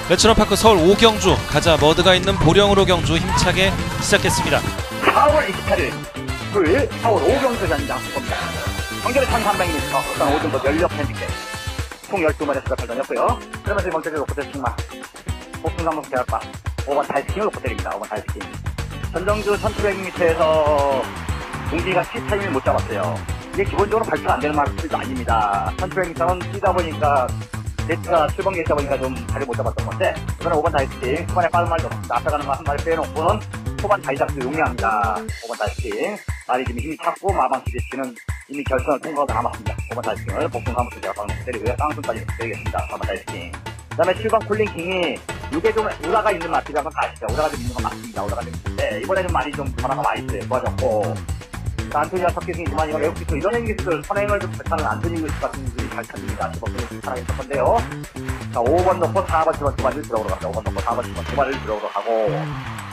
레츠런파크 서울 5경주 가자 머드가 있는 보령으로 경주 힘차게 시작했습니다. 4월 28일 토요일 서울 5경주 현장 겁니다. 경기는 1300m 국산 5등급 연력 핸디캡 총 12마리 수가 던졌고요. 그러면서 이번 주에 놓고 때리지만 복숭아목 대학과 5번 달스킹을 놓고 때립니다. 5번 달스킹 전정주 1700m에서 공기가 키 타임을 못 잡았어요. 이게 기본적으로 발표 안 되는 말도 아닙니다. 1700m는 뛰다 보니까 게이트가 7번 게이트다 보니까 좀 자리 못 잡았던 건데 이번에 5번 다이스팅 후반에 빠른 말도 앞서가는 거 한 마리 빼놓고는 후반 다이작도 용이합니다. 5번 다이스팅 말이 좀 힘이 찼고 마방 기대치는 이미 결선을 통과하고 남았습니다. 5번 다이스팅을 복숭아무스 제가 방금 때리고요. 깡순까지 때리겠습니다. 4번 다이스팅 그 다음에 7번 쿨링킹이 이게 좀 우라가 있는 맛이라 한번 아시죠? 우라가 좀 있는 건 맞습니다. 우라가 좀 있는데 이번에는 말이 좀 변화가 많이 있어요. 좋아졌고 안토니아 석기승이지만 이건 외국기수 이런 행기수들 선행을 좀 잘하는 안토니 기수 같은 분들이 잘 찾습니다. 10번 잘하겠을 건데요. 자 5번 넣고 4번 7번 두 마리를 들어오러 갑니다. 5번 넣고 4번 7번 두 마리를 들어오러 가고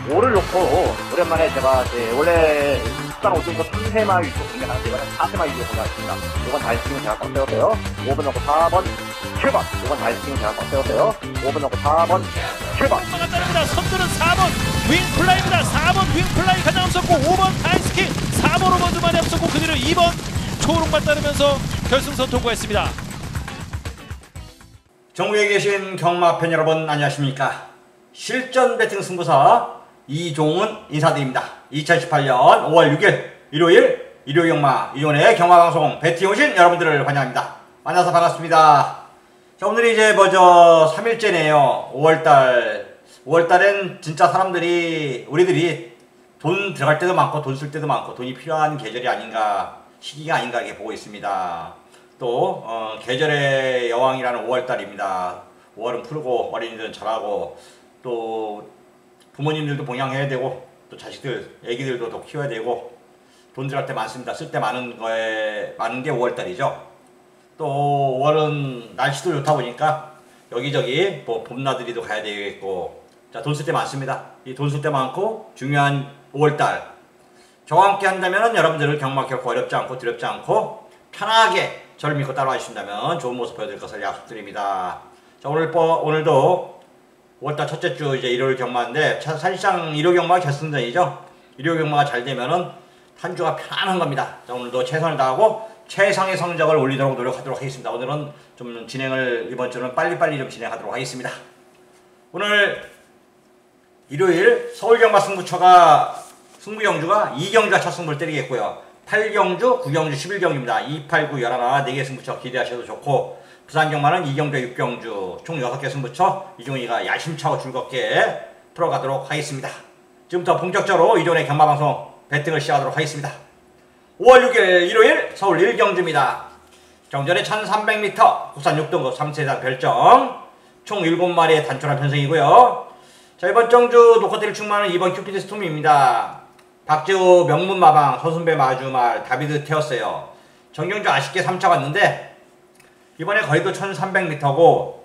5를 놓고 오랜만에 제가 원래 13, 5등급 3세마 위쪽 공략하는데 이번엔 4세마 위쪽 공략하겠습니다. 5번 다이스팅은 제가 꽉 세웠어요. 5번 넣고 4번 7번 5번 다이스팅은 제가 꽉 세웠어요. 5번 넣고 4번 7번 엄마가 따릅니다. 선두는 4번 윙플라이입니다. 4번 윙플라이 가장 앞섰고 5번 다이스킹 4번 5번 두 마리 앞섰고 그대로 2번 초록만 따르면서 결승선 통과했습니다. 전국에 계신 경마팬 여러분 안녕하십니까. 실전 배팅 승부사 이종훈 인사드립니다. 2018년 5월 6일 일요일 일요경마 이종훈의 경마방송 배팅 오신 여러분들을 환영합니다. 만나서 반갑습니다. 자 오늘이 이제 먼저 3일째네요. 5월달엔 진짜 사람들이 우리들이 돈 들어갈 때도 많고 돈 쓸 때도 많고 돈이 필요한 계절이 아닌가 시기가 아닌가 이렇게 보고 있습니다. 또 계절의 여왕이라는 5월달입니다. 5월은 푸르고 어린이들은 잘하고 또 부모님들도 봉양해야 되고 또 자식들 애기들도 더 키워야 되고 돈 들어갈 때 많습니다. 쓸 때 많은 게 5월달이죠. 또 5월은 날씨도 좋다 보니까 여기저기 뭐 봄나들이도 가야 되겠고 자 돈 쓸 때 많습니다. 이 돈 쓸 때 많고 중요한 5월달 저와 함께 한다면 여러분들을 경마 결코 어렵지 않고 두렵지 않고 편하게 저를 믿고 따라와 주신다면 좋은 모습 보여드릴 것을 약속드립니다. 자 오늘도 5월달 첫째 주 이제 일요일 경마인데 사실상 일요 경마가 결승전이죠. 일요 경마가 잘 되면은 한 주가 편안한 겁니다. 자 오늘도 최선을 다하고 최상의 성적을 올리도록 노력하도록 하겠습니다. 오늘은 좀 진행을 이번 주는 빨리빨리 좀 진행하도록 하겠습니다. 오늘 일요일 서울경마 승부경주가 2경주가 첫 승부를 때리겠고요. 8경주, 9경주, 11경주입니다. 2, 8, 9, 11, 4개 승부처 기대하셔도 좋고 부산경마는 2경주, 6경주 총 6개 승부처 이종희가 야심차고 즐겁게 풀어가도록 하겠습니다. 지금부터 본격적으로 이종희의 경마방송 배팅을 시작하도록 하겠습니다. 5월 6일 일요일 서울 1경주입니다. 경전에 1300m 국산 6등급 3세단 별정 총 7마리의 단촐한 편승이고요. 자 이번 정주 노커트를 충만한 2번 큐피드 스톰입니다. 박재우 명문마방 서순배 마주말 다비드 태웠어요. 정경주 아쉽게 3차 갔는데 이번에 거리도 1300m고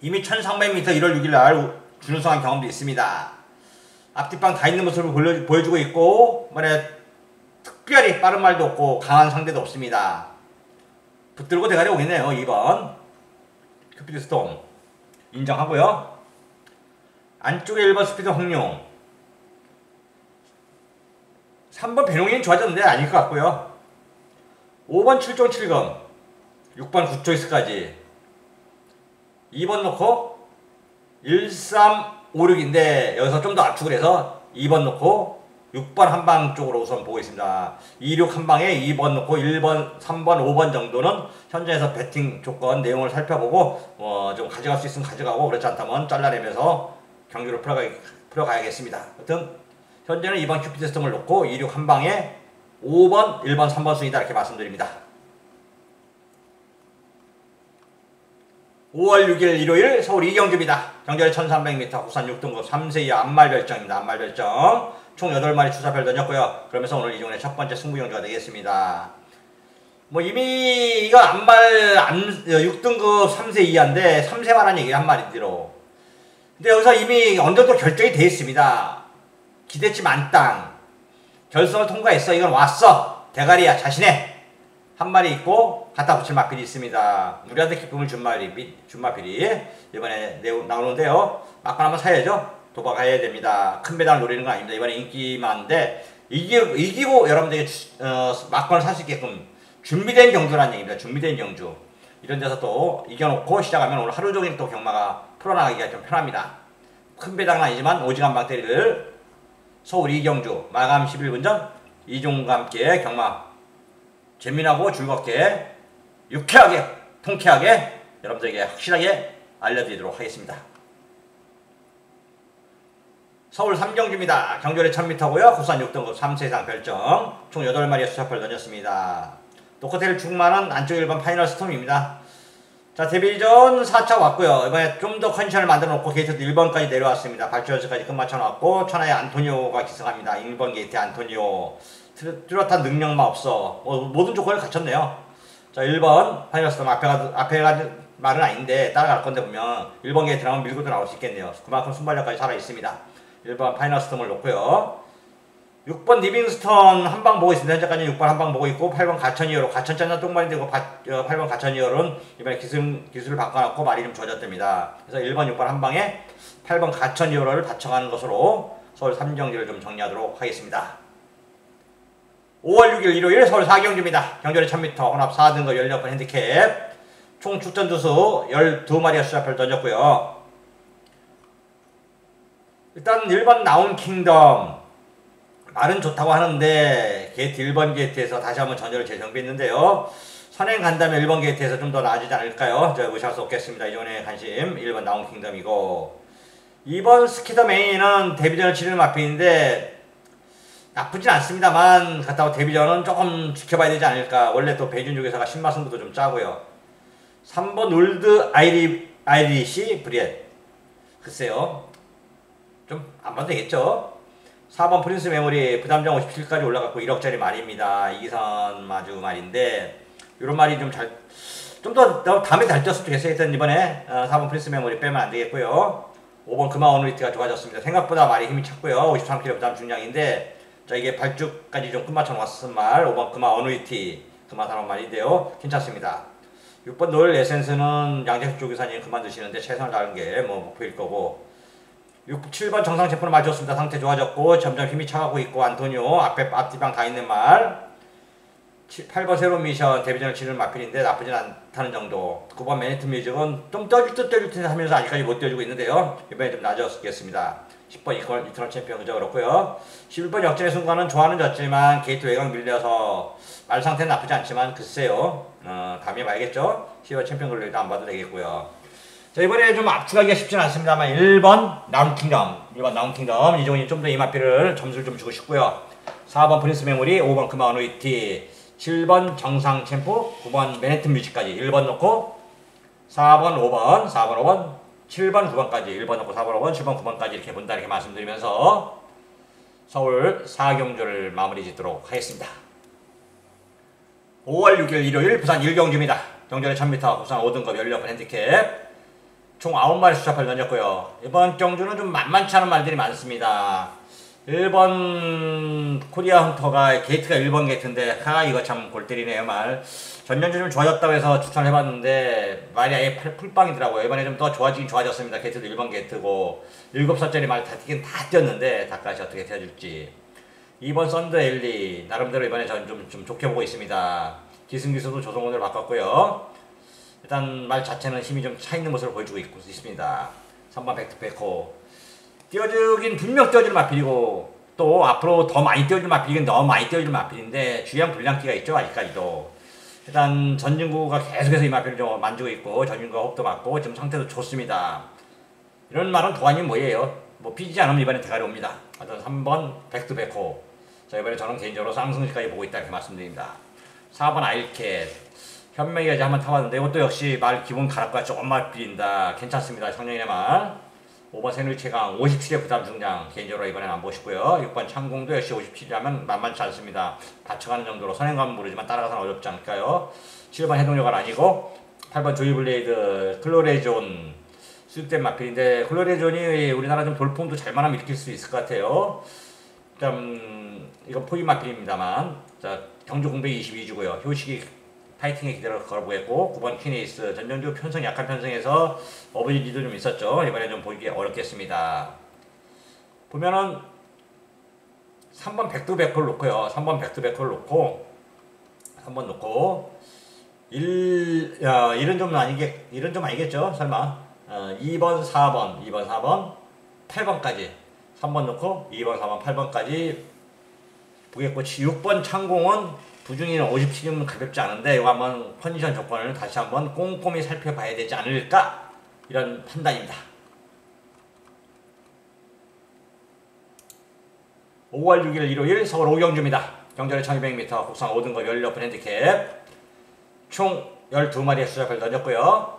이미 1300m 1월 6일날 준우승한 경험도 있습니다. 앞뒷방 다 있는 모습을 보여주고 있고 이번에 특별히 빠른 말도 없고 강한 상대도 없습니다. 붙들고 대가리 오겠네요. 2번 큐피드 스톰 인정하고요. 안쪽에 1번 스피드 황룡 3번 배롱이는 좋아졌는데 아닐 것 같고요. 5번 7종 7검 6번 9초이스까지 2번 놓고 1, 3, 5, 6인데 여기서 좀 더 압축을 해서 2번 놓고 6번 한방 쪽으로 우선 보고 있습니다. 2, 6 한방에 2번 놓고 1번, 3번, 5번 정도는 현장에서 배팅 조건 내용을 살펴보고 좀 가져갈 수 있으면 가져가고 그렇지 않다면 잘라내면서 경기를 풀어가야겠습니다. 하여튼 현재는 2번 큐피드 스톰을 놓고 2, 6 한방에 5번, 1번, 3번 순이다 이렇게 말씀드립니다. 5월 6일 일요일 서울 2경주입니다. 경전에 1300m 국산 6등급 3세 이하 암말별정입니다. 암말별정 총 8마리 추사별 던졌고요. 그러면서 오늘 이종훈의 첫 번째 승부경주가 되겠습니다. 뭐 이미 이거 암말 6등급 3세 이하인데 3세만한 얘기 한 마리대로 근데 여기서 이미 어느 정도 결정이 되어 있습니다. 기대치 만땅 결승을 통과했어. 이건 왔어. 대가리야 자신해. 한 마리 있고 갖다 붙일 마필이 있습니다. 우리한테 기쁨을 준 마필이 이번에 나오는데요. 막판 한번 사야죠. 도박해야 됩니다. 큰 배당을 노리는 건 아닙니다. 이번에 인기 많은데 이기고 여러분들에게 막판을 살 수 있게끔 준비된 경주라는 얘기입니다. 준비된 경주. 이런 데서 또 이겨놓고 시작하면 오늘 하루 종일 또 경마가 풀어나가기가 좀 편합니다. 큰 배당은 아니지만 오직 한방 때리를 서울 이경주 마감 11분 전 이종과 함께 경마 재미나고 즐겁게 유쾌하게 통쾌하게 여러분들에게 확실하게 알려드리도록 하겠습니다. 서울 3경주입니다. 경주에 1000m고요. 국산 6등급 3세상 별정 총 8마리의 수첩을 던졌습니다. 노코텔 중만은 안쪽 1번 파이널 스톰입니다. 자, 데뷔전 4차 왔고요. 이번에 좀 더 컨디션을 만들어 놓고 게이트도 1번까지 내려왔습니다. 발주연수까지 끝마쳐 놨고 천하의 안토니오가 기승합니다. 1번 게이트 안토니오 뚜렷한 능력만 없어. 모든 조건을 갖췄네요. 자, 1번 파이널 스톰 앞에 가는 말은 아닌데 따라갈 건데 보면 1번 게이트라면 밀고도 나올 수 있겠네요. 그만큼 순발력까지 살아 있습니다. 1번 파이널 스톰을 놓고요. 6번 리빙스턴 한방 보고 있습니다. 현재까지 6번 한방 보고 있고 8번 가천이어로 가천짠나 똥말이 되고 8번 가천이어로는 이번에 기술을 바꿔놨고 말이 좀 좋아졌답니다. 그래서 1번 6번 한방에 8번 가천이어로를 받쳐가는 것으로 서울 3경기를 좀 정리하도록 하겠습니다. 5월 6일 일요일 서울 4경주입니다. 경주에 1000m 혼합 4등급 16번 핸디캡 총 출전 두수 12마리의 수자표를 던졌고요. 일단 1번 나온 킹덤 말은 좋다고 하는데 게이트 1번 게이트에서 다시 한번 전열을 재정비했는데요. 선행 간다면 1번 게이트에서 좀 더 나아지지 않을까요? 저 무시할 수 없겠습니다. 이전에 관심 1번 나온 킹덤이고 2번 스키더 메인은 데뷔전을 치르는 마필인데 나쁘진 않습니다만 그렇다고 데뷔전은 조금 지켜봐야 되지 않을까. 원래 또 배준족에서가 신마승부도 좀 짜고요. 3번 울드 아이리시 브리엣 글쎄요 좀 안 봐도 되겠죠. 4번 프린스 메모리 부담정 57까지 올라갔고 1억짜리 말입니다. 이기선 마주 말인데 이런 말이 좀 더 다음에 잘 뛰었으면 좋겠어요. 일단 이번에 4번 프린스 메모리 빼면 안 되겠고요. 5번 금화 어누이티가 좋아졌습니다. 생각보다 말이 힘이 찼고요. 53kg 부담 중량인데 자 이게 발주까지 좀 끝맞춰 놓았은 말 5번 금화 어누이티 금화 산업 말인데요. 괜찮습니다. 6번 노엘 에센스는 양재수 쪽에서는 그만두시는데 최선을 다하는 게 뭐 목표일 거고 7번 정상 챔프는 말 좋습니다. 상태 좋아졌고 점점 힘이 차가고 있고 안토니오 앞뒤방 다 있는 말 8번 새로운 미션 데뷔전을 치르는 마필인데 나쁘진 않다는 정도 9번 매니튼 뮤직은 좀 떠줄 듯 하면서 아직까지 못 떼어주고 있는데요. 이번에 좀 나아졌겠습니다. 10번 이터널 챔피언 그저 그렇고요. 11번 역전의 순간은 좋아는 졌지만 게이트 외곽 밀려서 말 상태는 나쁘지 않지만 글쎄요 다음에 봐야겠죠. 12번 챔피언 걸려도 안 봐도 되겠고요. 자 이번에 좀 앞추가기가 쉽지는 않습니다만 1번 나운킹덤 이종이 좀 더 이 마필을 점수를 좀 주고 싶고요. 4번 프린스 메모리 5번 금화노이티 7번 정상 챔프 9번 맨해튼 뮤직까지 1번 넣고 4번 5번 7번 9번까지 1번 넣고 4번 5번 7번 9번까지 이렇게 본다 이렇게 말씀드리면서 서울 4경주를 마무리 짓도록 하겠습니다. 5월 6일 일요일 부산 1경주입니다. 경주에 1000m 부산 5등급 16번 핸디캡 총 9마리 수첩을 던졌고요. 이번 경주는 좀 만만치 않은 말들이 많습니다. 1번 코리아 헌터가 게이트가 1번 게이트인데 이거 참 골 때리네요 말. 전년주 좀 좋아졌다고 해서 추천을 해봤는데 말이 아예 풀빵이더라고요. 이번에 좀 더 좋아지긴 좋아졌습니다. 게이트도 1번 게이트고 7살짜리 말 다 뛰긴 다 뛰었는데 다까지 어떻게 뛰어줄지. 2번 썬더 엘리 나름대로 이번에 전 좀 좋게 보고 있습니다. 기승기수도 조성원을 바꿨고요. 일단 말 자체는 힘이 좀 차있는 모습을 보여주고 있습니다. 3번 백투백호 분명 띄워줄 마필이고 또 앞으로 더 많이 띄워줄 마필이긴 너무 많이 띄워줄 마필인데 주양 불량기가 있죠 아직까지도. 일단 전진구가 계속해서 이 마필을 좀 만지고 있고 전진구가 호흡도 맞고 지금 상태도 좋습니다. 이런 말은 더 아니면 뭐예요. 뭐 삐지지 않으면 이번에 대가리 옵니다. 하여튼 3번 백투백호 자 이번에 저는 개인적으로 쌍승시까지 보고 있다 이렇게 말씀드립니다. 4번 아일캣 현명이까지 한번 타봤는데 이것도 역시 말 기본 가락과 조금 말 빌린다. 괜찮습니다. 성령인의 말. 5번 새누리체강 57의 부담 중량 개인적으로 이번엔 안 보시고요. 6번 창공도 역시 57이라면 만만치 않습니다. 받쳐가는 정도로 선행감은 모르지만 따라가서는 어렵지 않을까요. 7번 해동력은 아니고 8번 조이블레이드 클로레존 수입된 마필인데 클로레존이 우리나라 좀 돌풍도 잘만하면 일으킬 수 있을 것 같아요. 이건 포기 마필입니다만 자 경주 공백 22주고요. 효식이 파이팅의 기대를 걸어보겠고 9번 퀸에이스 전정주 편성 약한 편성에서 어버지리도 좀 있었죠. 이번에 좀 보기 어렵겠습니다. 보면은 3번 백두백호를 놓고요. 3번 백두백호를 놓고 3번 놓고 1은 좀 아니겠죠. 설마 2번 4번 8번까지 3번 놓고 2번 4번 8번까지 보겠고 6번 창공은 부중이는 57이면 가볍지 않은데 이거 한번 컨디션 조건을 다시 한번 꼼꼼히 살펴봐야 되지 않을까 이런 판단입니다. 5월 6일 일요일 서울 오경주입니다. 경전의 1200m 국산 5등급 열리 오픈 핸디캡 총 12마리의 수작을 던졌고요.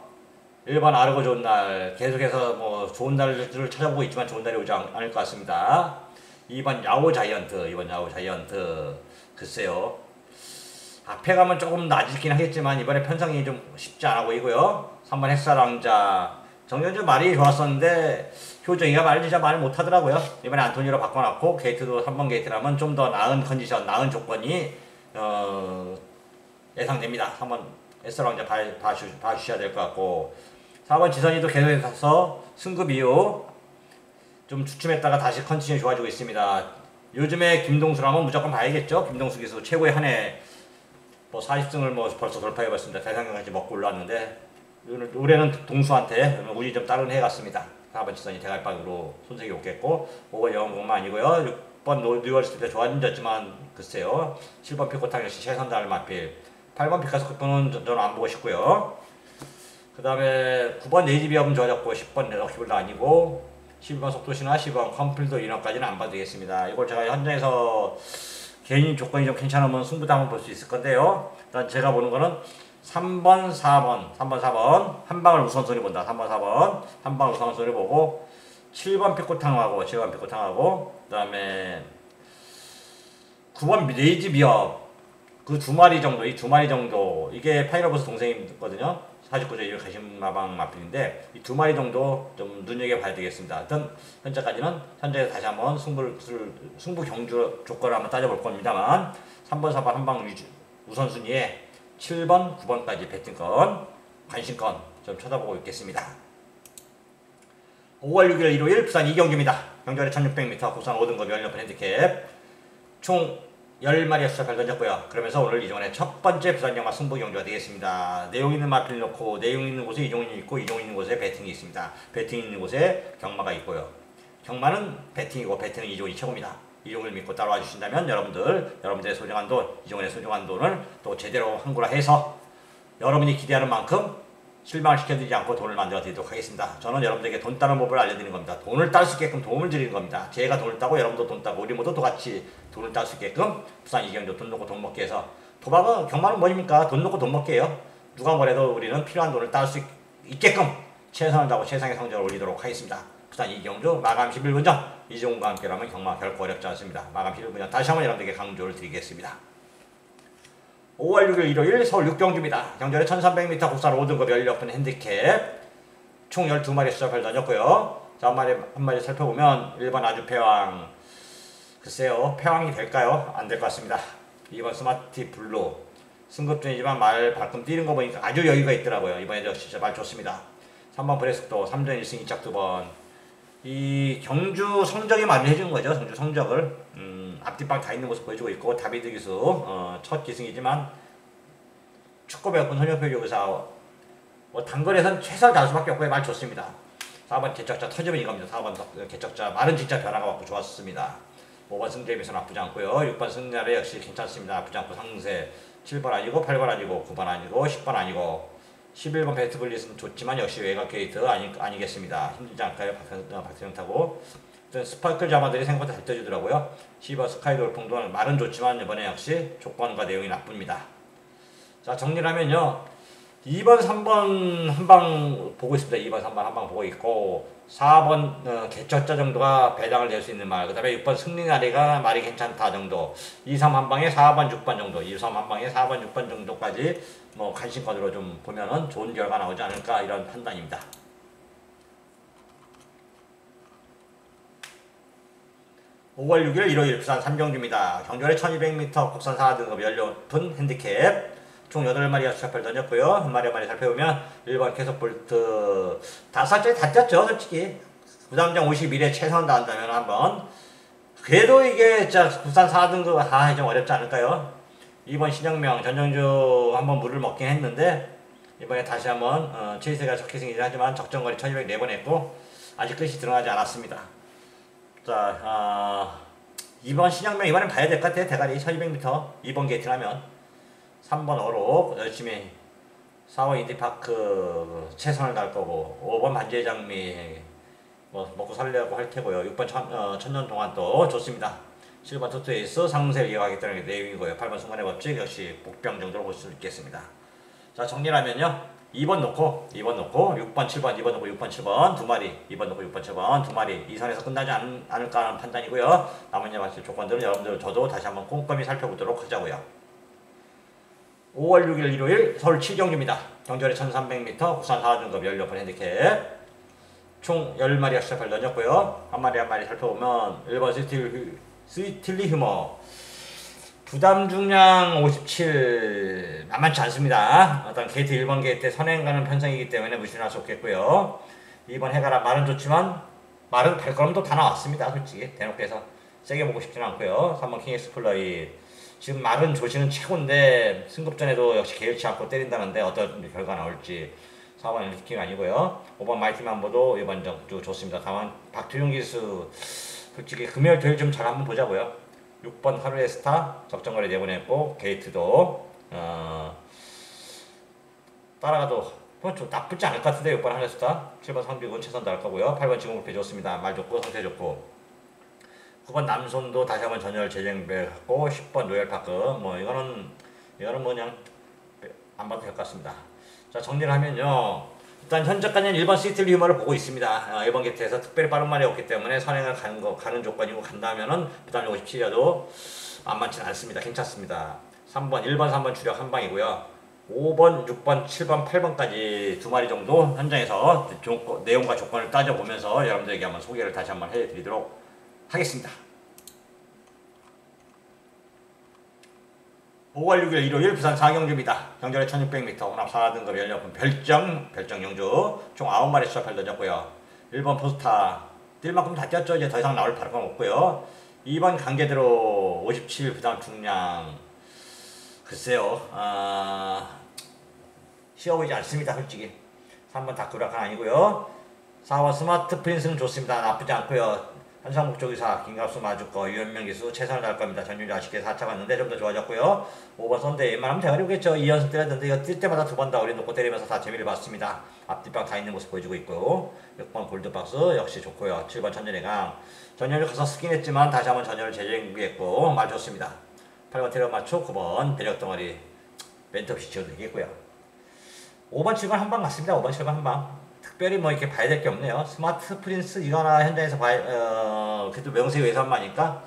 1번 아르고 좋은 날 계속해서 뭐 좋은 날을 찾아보고 있지만 좋은 날이 오지 않을 것 같습니다. 2번 야오 자이언트 글쎄요. 앞에 가면 조금 낮긴 하겠지만 이번에 편성이 좀 쉽지 않아 보이고요. 3번 햇살왕자 정년주 말이 좋았었는데 효정이가 말 못하더라고요. 이번에 안토니로 바꿔놨고 게이트도 3번 게이트라면 좀 더 나은 컨디션, 나은 조건이 예상됩니다. 3번 햇살왕자 봐주셔야 될 것 같고 4번 지선이도 계속해서 승급 이후 좀 주춤했다가 다시 컨디션이 좋아지고 있습니다. 요즘에 김동수라면 무조건 봐야겠죠. 김동수 기수 최고의 한 해 뭐 40승을 뭐 벌써 돌파해봤습니다. 대상경까지 먹고 올라왔는데 올해는 동수한테 운이 좀 다른 해 같습니다. 4번 지선이 대갈박으로 손색이 없겠고 5번 영웅공만 아니고요. 6번 뉴얼스 때 좋아졌지만 글쎄요. 7번 피코탕 역시 최선다를 마필 8번 피카스코프는 저는 안 보고 싶고요. 그 다음에 9번 네이지비업은 좋아졌고 10번 럭키블도 아니고 11번 속도신화 12번 컴플도 이런까지는 안 봐도 되겠습니다. 이걸 제가 현장에서 개인 조건이 좀 괜찮으면 승부도 한번 볼 수 있을 건데요. 일단 제가 보는 거는 3번 4번 한 방을 우선순위 본다. 3번 4번 한 방을 우선순위 보고 7번 피코탕하고 그 다음에 9번 네이지비업 그 두 마리 정도 이게 파이널버스 동생이거든요. 49조 1 가심마방 마필인데 이 두 마리 정도 좀 눈여겨봐야 되겠습니다. 하여튼 현재 다시 한번 승부 경주 조건을 한번 따져볼 겁니다만 3번 4번 한방 우선순위에 7번 9번까지 배팅권 관심권 좀 쳐다보고 있겠습니다. 5월 6일 일요일 부산 이경주입니다. 경주아래 1600m 국산 5등급 열리 오픈 핸디캡 총 10마리의 수작을 던졌고요. 그러면서 오늘 이종원의 첫 번째 부산영화 승부 경주가 되겠습니다. 내용 있는 마필을 놓고 내용 있는 곳에 이종인이 있고 이종 있는 곳에 배팅이 있습니다. 배팅 있는 곳에 경마가 있고요. 경마는 배팅이고 배팅은 이종이 최고입니다. 이종을 믿고 따라와 주신다면 여러분들의 소중한 돈, 이종원의 소중한 돈을 또 제대로 환구해서 여러분이 기대하는 만큼 실망을 시켜드리지 않고 돈을 만들어 드리도록 하겠습니다. 저는 여러분들에게 돈 따는 법을 알려드리는 겁니다. 돈을 딸 수 있게끔 도움을 드리는 겁니다. 제가 돈을 따고 여러분도 돈 따고 우리 모두 똑같이 돈을 딸 수 있게끔 부산 이경주 돈 놓고 돈 먹게 해서 도박은 경마는 뭐입니까? 돈 놓고 돈 먹게 해요. 누가 뭐래도 우리는 필요한 돈을 딸 수 있게끔 최선을 다하고 최상의 성적을 올리도록 하겠습니다. 부산 이경주 마감 11분 전 이종훈과 함께라면 경마 결코 어렵지 않습니다. 마감 11분 전 다시 한번 여러분들에게 강조를 드리겠습니다. 5월 6일 일요일 서울 6경주입니다. 경전의 1300m 국산 5등급 열리 오픈 핸디캡 총 12마리 수작을 던졌고요. 자, 한 마리 살펴보면 1번 아주패왕 글쎄요. 패왕이 될까요? 안 될 것 같습니다. 2번 스마티 블루 승급전이지만 말 발끔 뛰는 거 보니까 아주 여유가 있더라고요. 이번에 역시 진짜 말 좋습니다. 3번 브레스도 3전 1승 2짝 2번 이 경주 성적이 많이 해주는 거죠. 경주 성적을 앞뒷방 다 있는 모습 보여주고 있고 다비드 기수 첫 기승이지만 축구 배웠군 소녀표교사 뭐 단거리에선 최선을 다할 수밖에 없고 말 좋습니다. 4번 개척자 터지면 이겁니다. 4번 개척자 말은 진짜 변화가 왔고 좋았습니다. 5번 승재미선 나쁘지 않고요. 6번 승자래 역시 괜찮습니다. 나쁘지 않고 상세 7번 아니고 8번 아니고 9번 아니고 10번 아니고 11번 배트블릿은 좋지만 역시 외곽 게이트 아니겠습니다. 힘들지 않을까요? 박태영 타고 스파이클 자마들이 생각보다 잘 떠주더라고요. 12번 스카이 돌풍도 말은 좋지만 이번에 역시 조건과 내용이 나쁩니다. 자, 정리를 하면요. 2번 3번 한방 보고 있습니다. 2번 3번 한방 보고 있고 4번 개척자 정도가 배당을 낼 수 있는 말, 그 다음에 6번 승리나리가 말이 괜찮다 정도, 2, 3 한방에 4번 6번 정도, 2, 3 한방에 4번 6번 정도까지 뭐 관심권으로 좀 보면은 좋은 결과 나오지 않을까 이런 판단입니다. 5월 6일 일요일 부산 삼경주입니다. 경주의 1200m 국산 4등급 열리 오픈 핸디캡 총 8마리가 수차표를 던졌고요. 한 마리 살펴보면 1번 캐서볼트 5살짜리 다 뛰었죠 솔직히. 부담장 51에 최선 다한다면 한번 그래도 이게 진짜 국산 4등급 좀 어렵지 않을까요? 2번 신영명 전정주 한번 물을 먹긴 했는데 이번에 다시 한번 체이스가 적게 승리를 하지만 적정거리 1200 4번 했고 아직 끝이 드러나지 않았습니다. 자 2번 신영명 이번엔 봐야 될 것 같아요. 대가리 1200m 2번 게이트 하면 3번 어록 열심히 4번 인디파크 최선을 다할 거고 5번 반지의 장미 뭐 먹고 살려고 할 테고요. 6번 천년 동안 또 좋습니다. 7번 토트에이스 상세를 이어가겠다는 게 내용이고요. 8번 순간의 법칙 역시 복병 정도로 볼 수 있겠습니다. 자 정리하면요. 2번 놓고 6번 7번 2번 놓고 6번 7번 2마리 2번 놓고 6번 7번 2마리 이 선에서 끝나지 않을까 하는 판단이고요. 나머지 맞출 조건들은 여러분들 저도 다시 한번 꼼꼼히 살펴보도록 하자고요. 5월 6일 일요일 서울 7경주입니다. 경주에 1300m 국산 4등급 16번 핸디캡 총 10마리가 시작을 던졌고요. 한 마리 살펴보면 1번 스위틀리 휴머 부담 중량 57 만만치 않습니다. 어떤 게이트 1번 게이트 선행 가는 편성이기 때문에 무시할 수 없겠고요. 2번 해가라 말은 좋지만 말은 발걸음도 다 나왔습니다. 솔직히 대놓고 해서 세게 보고 싶지는 않고요. 3번 킹 엑스플로이 지금 말은 조시는 최고인데 승급전에도 역시 개의치 않고 때린다는데 어떤 결과 나올지 4번 느낌이 아니고요. 5번 마이티만보도 이번 정도 좋습니다. 다만 박두용 기수 솔직히 금요일 토요일 좀 잘 한번 보자고요. 6번 하루의 스타 적정거리 내보냈고 게이트도 따라가도 좀 나쁘지 않을 것 같은데 6번 하루의 스타 7번 성비군 최선 다할 거고요. 8번 지공급해 좋습니다. 말 좋고 상태 좋고 9번 남손도 다시 한번 전열 재정비했고 10번 로얄파크 뭐 이거는 뭐 그냥 안 봐도 될 것 같습니다. 자 정리를 하면요. 일단 현재까지는 1번 시틀리 휴머를 보고 있습니다. 1번 게이트에서 특별히 빠른 말이 없기 때문에 선행을 가는 조건이고 간다면은 부담 57이라도 만만치는 않습니다. 괜찮습니다. 3번 1번 3번 주력 한 방이고요. 5번 6번 7번 8번까지 2마리 정도 현장에서 내용과 조건을 따져보면서 여러분들에게 한번 소개를 다시 한번 해드리도록 하겠습니다. 5월 6일 일요일 부산 4경주입니다. 경전에 1600m 혼합 4등급 연료품 별정 영주 총 9마리 시합을 던졌고요. 1번 포스타 뛸 만큼 다 뛰었죠. 이제 더 이상 나올 바람은 없고요. 2번 강제대로 57 부담 중량 글쎄요 쉬워 보이지 않습니다. 솔직히 3번 다크라칸 아니고요. 4번 스마트 프린스는 좋습니다. 나쁘지 않고요. 한상목적의사 김갑수 마주거 유현명 기수 최선을 다할 겁니다. 전율이 아쉽게 4차 갔는데 좀 더 좋아졌고요. 5번 선대 웬만하면 대가리 오겠죠. 2연승 때렸는데 이거 뛸 때마다 2번 다 우리 놓고 때리면서 다 재미를 봤습니다. 앞뒷방 다 있는 모습 보여주고 있고 6번 골드박스 역시 좋고요. 7번 천년의 강 전열을 가서 쓰긴 했지만 다시 한번 전열을 재정비했고 말 좋습니다. 8번 테러 맞춰 9번 배력덩어리 멘트 없이 지어도 되겠고요. 5번 7번 한방 갔습니다. 5번 7번 한방 특별히 뭐 이렇게 봐야 될 게 없네요. 스마트 프린스 이거나 현장에서 그래도 명세에 의선마니까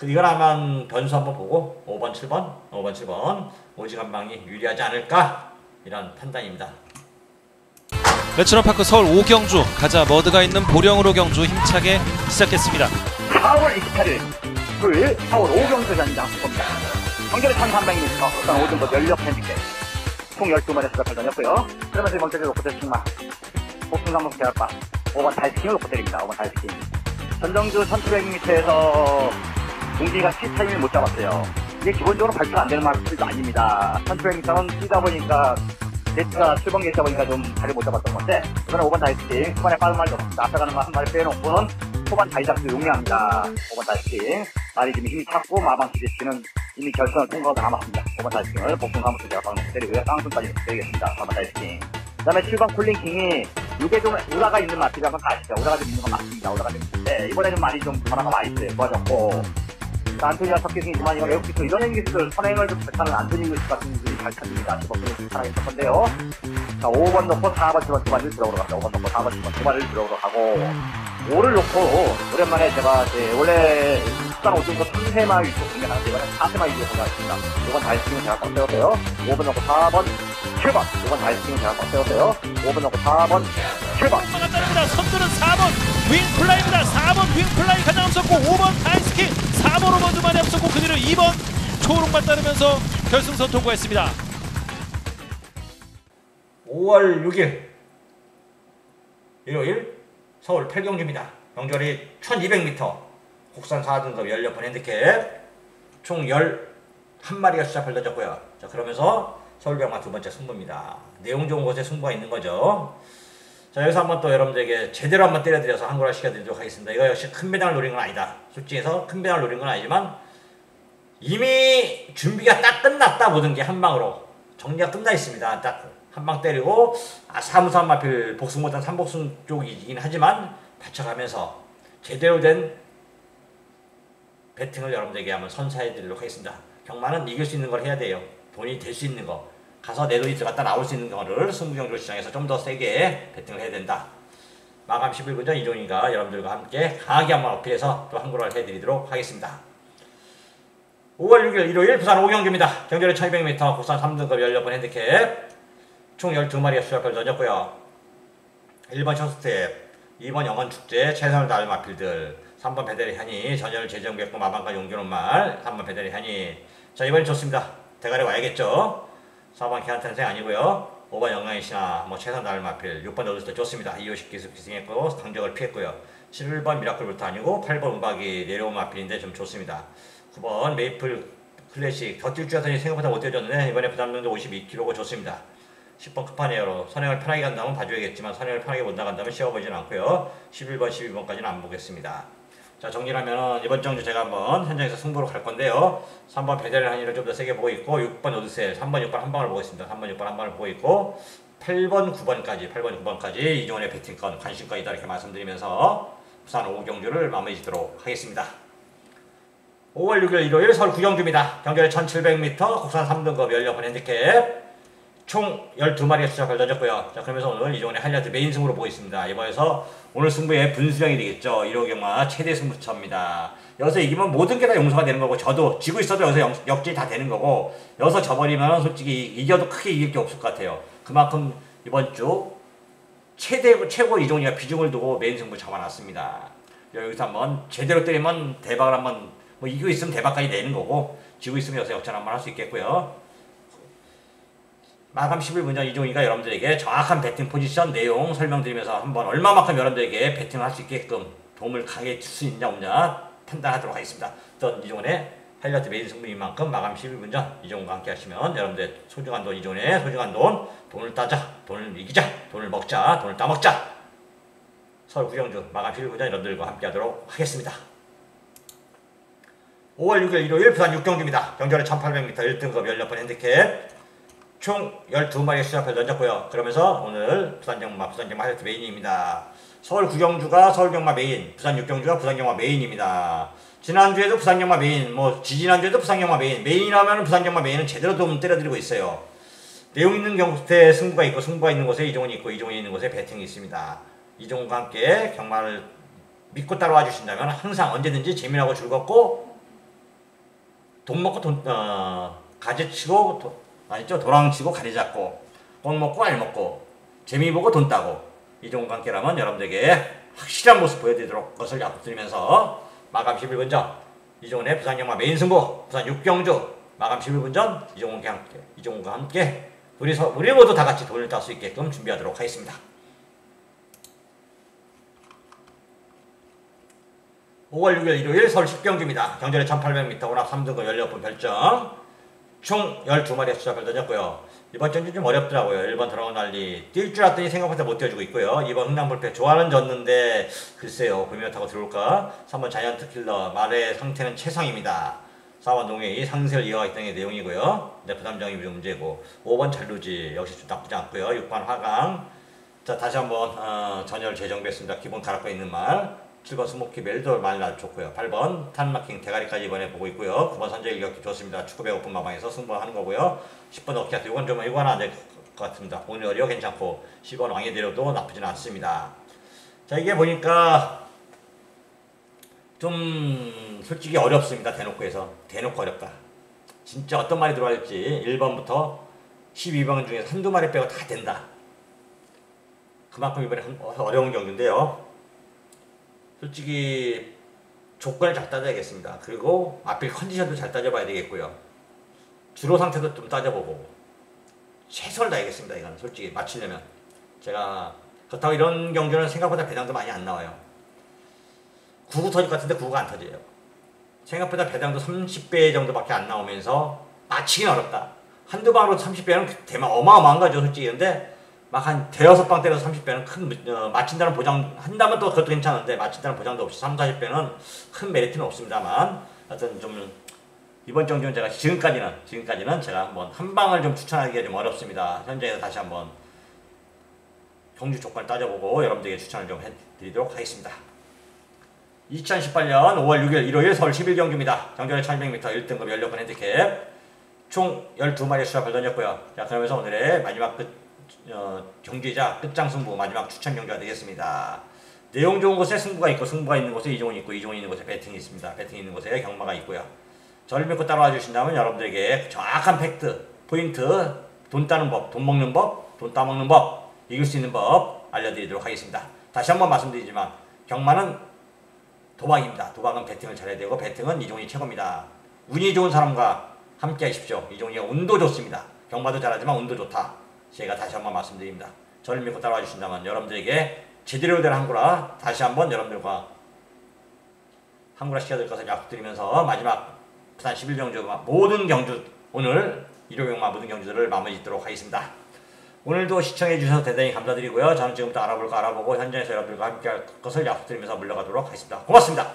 이거나 하면 변수 한번 보고 5번 7번 오직 한 방이 유리하지 않을까 이런 판단입니다. 레츠런파크 서울 5경주 가자 머드가 있는 보령으로 경주 힘차게 시작했습니다. 4월 28일 토요일 서울 5경주 현장 봅니다. 경전에 1300m 국산 5등급 연력 핸디캡 총 12마리 수갑을 던졌고요. 그러면서 이번 주에 놓고 대충만 복숭아목 대학바 5번 다이스킹을 놓고 때립니다. 5번 다이스킹 전정주 1700m에서 공기가 키 타이밍을 못 잡았어요. 이게 기본적으로 발표가 안 되는 말도 아닙니다. 1700m는 뛰다 보니까 네트가 7번 게이트다 보니까 좀 자리 못 잡았던 건데 이번에 5번 다이스킹 후반에 빠른 말도 없습니다. 앞에 가는 거 한 마리 빼놓고는 후반 다이작도 용이합니다. 5번 다이스킹 말이 지금 힘이 찼고 마방 기대치는 이미 결선을 통과하고 남았습니다. 5번 다이스킹을 복숭아목 대학바 때리고요. 깡통까지 때리겠습니다. 4번 다이스킹 그 다음에 7번 쿨링킹이 이게 좀 우라가 있는 맛이라 한번 아시죠? 우라가 좀 있는 건 맞습니다. 우라가 좀 있는데 이번에는 많이 좀 변화가 많이 있어요. 좋아졌고 안토니아 석기승이지만 이건 외국기술 이런 기술 선행을 좀 잘타는 안토니 기술 같은 분들이 잘 찾습니다. 10번 잘하겠을 건데요. 자 5번 넣고 4번 7번 2마리를 들어오러 갑니다. 5번 넣고 4번 7번 2마리를 들어오러 가고 5를 놓고 오랜만에 제가 원래 국산 5등급 3세마 위쪽 공략하는데 이번엔 4세마 위쪽 공략하겠습니다. 5번 다이스킹은 제가 꽉 세웠어요. 5번 넣고 4번 7번 5번 다이스킹은 제가 꽉 세웠어요. 5번 넣고 4번 7번 선두는 4번 윙플라이입니다. 4번 윙플라이 가장 앞섰고 5번 다이스킹 4번 5번 두 마리 앞섰고 그 뒤로 2번 초록만 따르면서 결승선 통과했습니다. 5월 6일 일요일 서울 8경주입니다. 경주거리 1200m, 국산 4등급 연료폰 핸디캡 총 11마리가 수작을 던졌고요. 자, 그러면서 서울병마 두 번째 승부입니다. 내용 좋은 곳에 승부가 있는 거죠. 자, 여기서 한번 또 여러분들에게 제대로 한번 때려드려서 한국어 시켜드리도록 하겠습니다. 이거 역시 큰 배당을 노린 건 아니다. 솔직히 해서 큰 배당을 노린 건 아니지만 이미 준비가 딱 끝났다. 모든 게 한방으로 정리가 끝나 있습니다. 딱 한방 때리고 사무사한 마필 복승 못한 3복승 쪽이긴 하지만 받쳐가면서 제대로 된 배팅을 여러분들에게 한번 선사해 드리도록 하겠습니다. 경마는 이길 수 있는 걸 해야 돼요. 돈이 될 수 있는 거, 가서 내 돈이 들어갔다 나올 수 있는 거를 승부경주 시장에서 좀 더 세게 배팅을 해야 된다. 마감 11분 전 이종희가 여러분들과 함께 강하게 한번 어필해서 또 한국어를 해드리도록 하겠습니다. 5월 6일 일요일 부산 5경주입니다. 경주거리 1200m, 국산 3등급 연료폰 핸디캡 총 12마리의 수작을 던졌고요. 1번 셔스텝, 2번 영원축제, 최선을 다할 마필들, 3번 배달의 한이, 전열 재정백고 마방까지 옮겨놓은 말, 3번 배달의 한이. 자, 이번엔 좋습니다. 대가리 와야겠죠. 4번 기한탄생 아니고요. 5번 영광이시나, 최선 다할 마필, 6번 넣을 때 좋습니다. 250 기승했고 강적을 피했고요. 7번 미라클부터 아니고 8번 우박이 내려온 마필인데 좀 좋습니다. 9번 메이플 클래식, 더 뛸 줄 알았더니 생각보다 못 뛰어줬는데 이번에 부담정도 52kg고 좋습니다. 10번 급하네요. 선행을 편하게 간다면 봐줘야겠지만 선행을 편하게 못 나간다면 씌워보지는 않고요. 11번, 12번까지는 안 보겠습니다. 자, 정리하면 이번 정주 제가 한번 현장에서 승부로 갈 건데요. 3번 배달의 한이를 좀 더 세게 보고 있고 6번 오드셀, 3번, 6번 한 방을 보고 있습니다. 3번, 6번 한 방을 보고 있고 8번, 9번까지 이종원의 배팅권 관심권이다 이렇게 말씀드리면서 부산 5경주를 마무리 짓도록 하겠습니다. 5월 6일 일요일 서울 9경주입니다. 경주거리 1700m, 국산 3등급 연료폰 핸디캡 총 12마리의 수작을 던졌고요. 자, 그러면서 오늘 이종원의 하이라이트 메인 승부로 보고 있습니다. 이번에서 오늘 승부의 분수령이 되겠죠. 1호 경마 최대 승부처입니다. 여기서 이기면 모든 게 다 용서가 되는 거고, 저도 지고 있어도 여기서 역전이 다 되는 거고, 여기서 져버리면 솔직히 이겨도 크게 이길 게 없을 것 같아요. 그만큼 이번 주 최고 이종이가 비중을 두고 메인 승부 잡아놨습니다. 여기서 한번 제대로 때리면 대박을 한번 이기고 있으면 대박까지 내는 거고, 지고 있으면 여기서 역전 한번 할 수 있겠고요. 마감 11분 전 이종희가 여러분들에게 정확한 배팅 포지션 내용 설명드리면서 한번 얼마만큼 여러분들에게 배팅을 할 수 있게끔 도움을 가게 줄 수 있냐 없냐 판단하도록 하겠습니다. 어떤 이종훈의 하이라이트 메인 승부인 만큼 마감 11분 전 이종훈과 함께 하시면 여러분들 소중한 돈, 이종훈의 소중한 돈을 따자, 돈을 이기자, 돈을 먹자, 돈을 따먹자. 서울 9경주 마감 11분 전 여러분들과 함께 하도록 하겠습니다. 5월 6일 일요일 부산 6경주입니다. 경주거리 1800m 1등급 연료폰 핸디캡 총 12마리의 수작을 던졌고요. 그러면서 오늘 부산경마 하이라이트 메인입니다. 서울 9경주가 서울경마 메인, 부산 6경주가 부산경마 메인입니다. 지난주에도 부산경마 메인, 지지난주에도 부산경마 메인이라면 부산경마 메인은 제대로 좀 때려드리고 있어요. 내용 있는 경주에 승부가 있고, 승부가 있는 곳에 이종훈이 있고, 이종훈이 있는 곳에 배팅이 있습니다. 이종훈과 함께 경마를 믿고 따라와 주신다면 항상 언제든지 재미나고 즐겁고 돈 먹고 가지치고 도랑치고 가리 잡고 돈 먹고 알 먹고 재미 보고 돈 따고 이종훈과 함께라면 여러분들에게 확실한 모습 보여드리도록 것을 약속드리면서 마감 11분 전 이종훈의 부산경마 메인 승부 부산 6경주 마감 11분 전 이종훈과 함께 우리 모두 다 같이 돈을 딸 수 있게끔 준비하도록 하겠습니다. 5월 6일 일요일 서울 10경주입니다. 경주거리 1800m 혼합 3등급 연료폰 별점 총 12마리의 수작을 던졌고요. 이번 전주 좀 어렵더라고요. 1번 드라곤 난리 뛸 줄 알았더니 생각보다 못 뛰어주고 있고요. 2번 흥남불패 좋아는 졌는데 글쎄요 불미어 타고 들어올까. 3번 자이언트 킬러 말의 상태는 최상입니다. 4번 동해이 상세를 이어가 있다는 게 내용이고요. 네, 부담정이 문제고 5번 잘루지 역시 좀 나쁘지 않고요. 6번 화강. 자, 다시 한번 전열 재정비했습니다. 기본 가락과 있는 말. 7번 스모키 멜도 많이 좋고요. 8번 탄마킹 대가리까지 이번에 보고 있고요. 9번 선제 일격기 좋습니다. 축구 배고픈 마방에서 승부하는 거고요. 10번 어키아트 이건 안 될 것 같습니다. 오늘 어려 괜찮고 10번 왕의 대로도 나쁘지는 않습니다. 자, 이게 보니까 좀 솔직히 어렵습니다. 대놓고 해서 대놓고 어렵다. 진짜 어떤 말이 들어갈지 1번부터 12번 중에서 한두 마리 빼고 다 된다. 그만큼 이번에 어려운 경기인데요. 솔직히 조건을 잘 따져야겠습니다. 그리고 앞필 컨디션도 잘 따져봐야 되겠고요. 주로 상태도 좀 따져보고 최선을 다하겠습니다. 이건 솔직히 마치려면 제가 그렇다고 이런 경기는 생각보다 배당도 많이 안 나와요. 9구 터질 것 같은데 9구가 안 터져요. 생각보다 배당도 30배 정도밖에 안 나오면서 맞히긴 어렵다. 한두 방으로 30배는 대만 어마어마한 거죠 솔직히. 근데 막 한 대여섯 방 때려서 30배는 큰 맞힌다는 보장 한다면 또 그것도 괜찮은데 맞힌다는 보장도 없이 3, 40배는 큰 메리트는 없습니다만 하여튼 좀 이번 경기는 제가 지금까지는 제가 한번 한 방을 좀 추천하기가 좀 어렵습니다. 현장에서 다시 한번 경주 조건을 따져보고 여러분들에게 추천을 좀 해드리도록 하겠습니다. 2018년 5월 6일 일요일 서울 11경기입니다. 정결의 1200m 1등급 연료권 핸디캡 총 12마리의 수rap을 던졌고요. 자, 그러면서 오늘의 마지막 경기이자 끝장 승부 마지막 추천 경기가 되겠습니다. 내용 좋은 곳에 승부가 있고 승부가 있는 곳에 이종이 있고 이종이 있는 곳에 배팅이 있습니다. 배팅이 있는 곳에 경마가 있고요. 저를 믿고 따라와 주신다면 여러분들에게 정확한 팩트, 포인트, 돈 따는 법, 돈 먹는 법, 돈 따먹는 법, 이길 수 있는 법 알려드리도록 하겠습니다. 다시 한번 말씀드리지만 경마는 도박입니다. 도박은 배팅을 잘해야 되고 배팅은 이종이 최고입니다. 운이 좋은 사람과 함께 하십시오. 이종이가 운도 좋습니다. 경마도 잘하지만 운도 좋다. 제가 다시 한번 말씀드립니다. 저를 믿고 따라와 주신다면 여러분들에게 제대로 된 한구라 다시 한번 여러분들과 한구라 시켜드릴 것을 약속드리면서 마지막 부산 11경주 모든 경주 오늘 일요경마 모든 경주들을 마무리 짓도록 하겠습니다. 오늘도 시청해 주셔서 대단히 감사드리고요. 저는 지금부터 알아보고 현장에서 여러분들과 함께 할 것을 약속드리면서 물러가도록 하겠습니다. 고맙습니다.